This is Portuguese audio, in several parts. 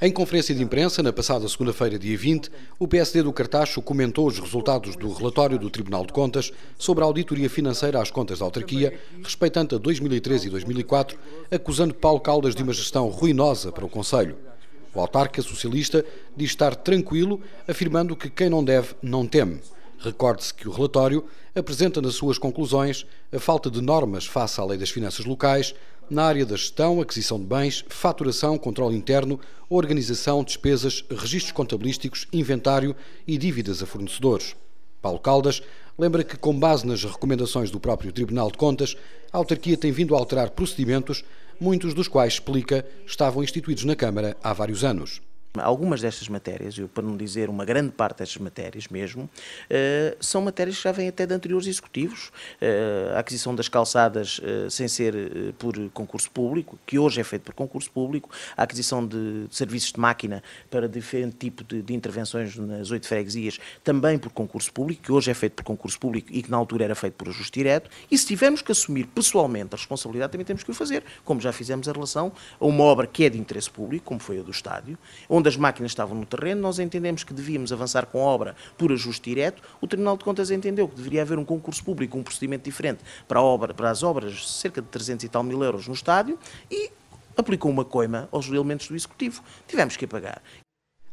Em conferência de imprensa, na passada segunda-feira, dia 20, o PSD do Cartacho comentou os resultados do relatório do Tribunal de Contas sobre a auditoria financeira às contas da autarquia, respeitante a 2003 e 2004, acusando Paulo Caldas de uma gestão ruinosa para o concelho. O autarca socialista diz estar tranquilo, afirmando que quem não deve, não teme. Recorde-se que o relatório apresenta nas suas conclusões a falta de normas face à lei das finanças locais, na área da gestão, aquisição de bens, faturação, controle interno, organização, despesas, registros contabilísticos, inventário e dívidas a fornecedores. Paulo Caldas lembra que, com base nas recomendações do próprio Tribunal de Contas, a autarquia tem vindo a alterar procedimentos, muitos dos quais, explica, estavam instituídos na Câmara há vários anos. Algumas destas matérias, para não dizer uma grande parte destas matérias mesmo, são matérias que já vêm até de anteriores executivos. A aquisição das calçadas sem ser por concurso público, que hoje é feito por concurso público, a aquisição de serviços de máquina para diferente tipo de intervenções nas 8 freguesias, também por concurso público, que hoje é feito por concurso público e que na altura era feito por ajuste direto. E se tivermos que assumir pessoalmente a responsabilidade, também temos que o fazer, como já fizemos em relação a uma obra que é de interesse público, como foi a do estádio, onde as máquinas estavam no terreno, nós entendemos que devíamos avançar com a obra por ajuste direto. O Tribunal de Contas entendeu que deveria haver um concurso público, um procedimento diferente para as obras, cerca de 300 e tal mil euros no estádio, e aplicou uma coima aos elementos do Executivo. Tivemos que pagar.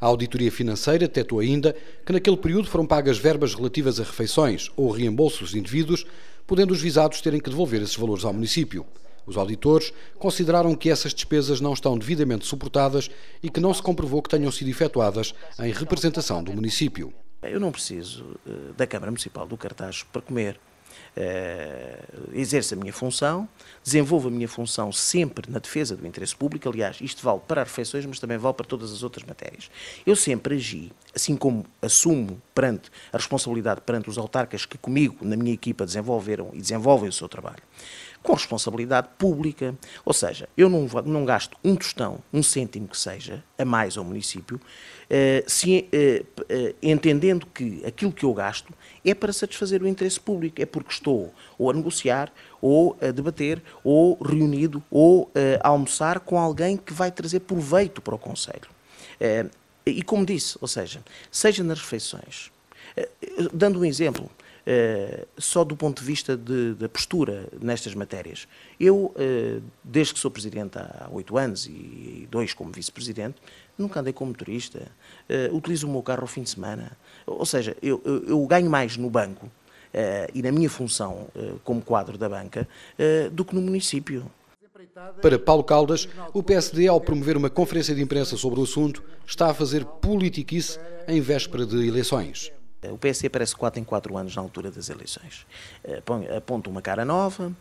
A auditoria financeira detectou ainda que naquele período foram pagas verbas relativas a refeições ou reembolsos de indivíduos, podendo os visados terem que devolver esses valores ao município. Os auditores consideraram que essas despesas não estão devidamente suportadas e que não se comprovou que tenham sido efetuadas em representação do município. Eu não preciso da Câmara Municipal do Cartacho para comer. Exerço a minha função, desenvolvo a minha função sempre na defesa do interesse público. Aliás, isto vale para as refeições, mas também vale para todas as outras matérias. Eu sempre agi, assim como assumo a responsabilidade perante os autarcas que comigo, na minha equipa, desenvolveram e desenvolvem o seu trabalho, com responsabilidade pública, ou seja, eu não gasto um tostão, um cêntimo que seja, a mais ao município, entendendo que aquilo que eu gasto é para satisfazer o interesse público, é porque estou ou a negociar, ou a debater, ou reunido, ou a almoçar com alguém que vai trazer proveito para o concelho. E como disse, ou seja nas refeições, dando um exemplo, só do ponto de vista da postura nestas matérias. Eu, desde que sou Presidente há 8 anos e 2 como Vice-Presidente, nunca andei como motorista, utilizo o meu carro ao fim de semana. Ou seja, eu ganho mais no banco e na minha função como quadro da banca do que no município. Para Paulo Caldas, o PSD, ao promover uma conferência de imprensa sobre o assunto, está a fazer politiquice em véspera de eleições. O PSD aparece 4 em 4 anos na altura das eleições. Aponta uma cara nova,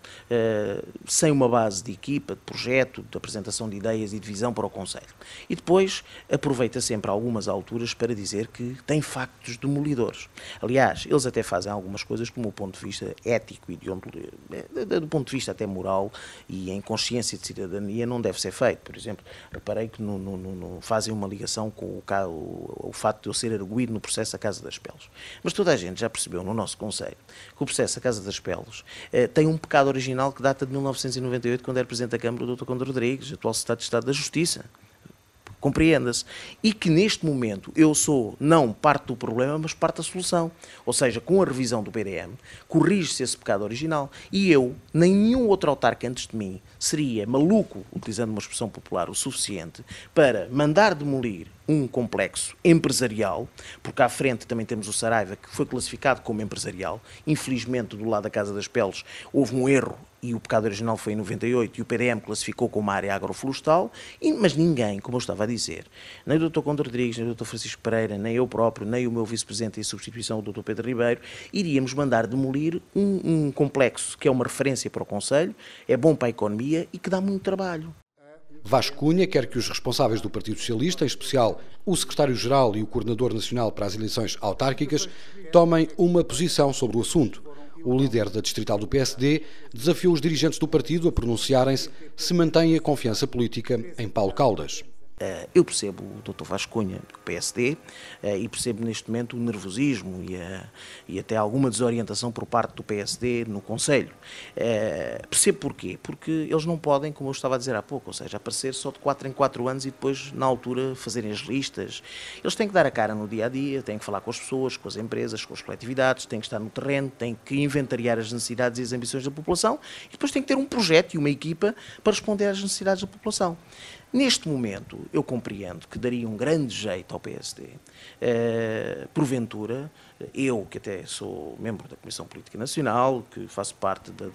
sem uma base de equipa, de projeto, de apresentação de ideias e de visão para o concelho. E depois aproveita sempre algumas alturas para dizer que tem factos demolidores. Aliás, eles até fazem algumas coisas que, do ponto de vista ético e do ponto de vista até moral e em consciência de cidadania, não deve ser feito. Por exemplo, reparei que fazem uma ligação com o facto de eu ser arguido no processo da Casa das Peles. Mas toda a gente já percebeu no nosso concelho que o processo da Casa das Peles tem um pecado original que data de 1998, quando era Presidente da Câmara o Dr. Conde Rodrigues, atual Secretário de Estado da Justiça. Compreenda-se. E que neste momento eu sou não parte do problema, mas parte da solução. Ou seja, com a revisão do PDM, corrige-se esse pecado original e eu, nem nenhum outro autarca antes de mim, seria maluco, utilizando uma expressão popular, o suficiente para mandar demolir um complexo empresarial, porque à frente também temos o Saraiva, que foi classificado como empresarial. Infelizmente, do lado da Casa das Peles, houve um erro e o pecado original foi em 98 e o PDM classificou como área agroflorestal, mas ninguém, como eu estava a dizer, nem o Dr. Conde Rodrigues, nem o Dr. Francisco Pereira, nem eu próprio, nem o meu vice-presidente em substituição, o Dr. Pedro Ribeiro, iríamos mandar demolir um complexo que é uma referência para o concelho, é bom para a economia e que dá muito trabalho. Vasco Cunha quer que os responsáveis do Partido Socialista, em especial o Secretário-Geral e o Coordenador Nacional para as Eleições Autárquicas, tomem uma posição sobre o assunto. O líder da distrital do PSD desafiou os dirigentes do partido a pronunciarem-se se mantêm a confiança política em Paulo Caldas. Eu percebo o Dr. Vasco Cunha, do PSD, e percebo neste momento o nervosismo e até alguma desorientação por parte do PSD no Conselho. Percebo porquê? Porque eles não podem, como eu estava a dizer há pouco, ou seja, aparecer só de 4 em 4 anos e depois, na altura, fazerem as listas. Eles têm que dar a cara no dia-a-dia, têm que falar com as pessoas, com as empresas, com as coletividades, têm que estar no terreno, têm que inventariar as necessidades e as ambições da população e depois têm que ter um projeto e uma equipa para responder às necessidades da população. Neste momento, eu compreendo que daria um grande jeito ao PSD, porventura, eu, que até sou membro da Comissão Política Nacional, que faço parte da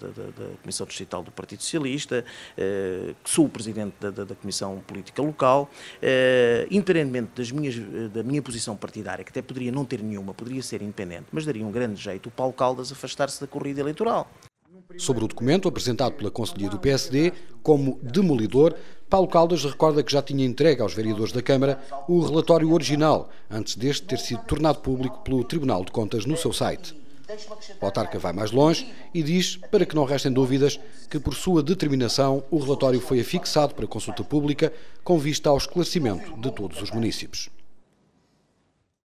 Comissão Distrital do Partido Socialista, que sou o Presidente da Comissão Política Local, independentemente da minha posição partidária, que até poderia não ter nenhuma, poderia ser independente, mas daria um grande jeito o Paulo Caldas afastar-se da corrida eleitoral. Sobre o documento apresentado pela Conselhia do PSD como demolidor, Paulo Caldas recorda que já tinha entregue aos vereadores da Câmara o relatório original, antes deste ter sido tornado público pelo Tribunal de Contas no seu site. O autarca vai mais longe e diz, para que não restem dúvidas, que por sua determinação o relatório foi afixado para consulta pública com vista ao esclarecimento de todos os munícipes.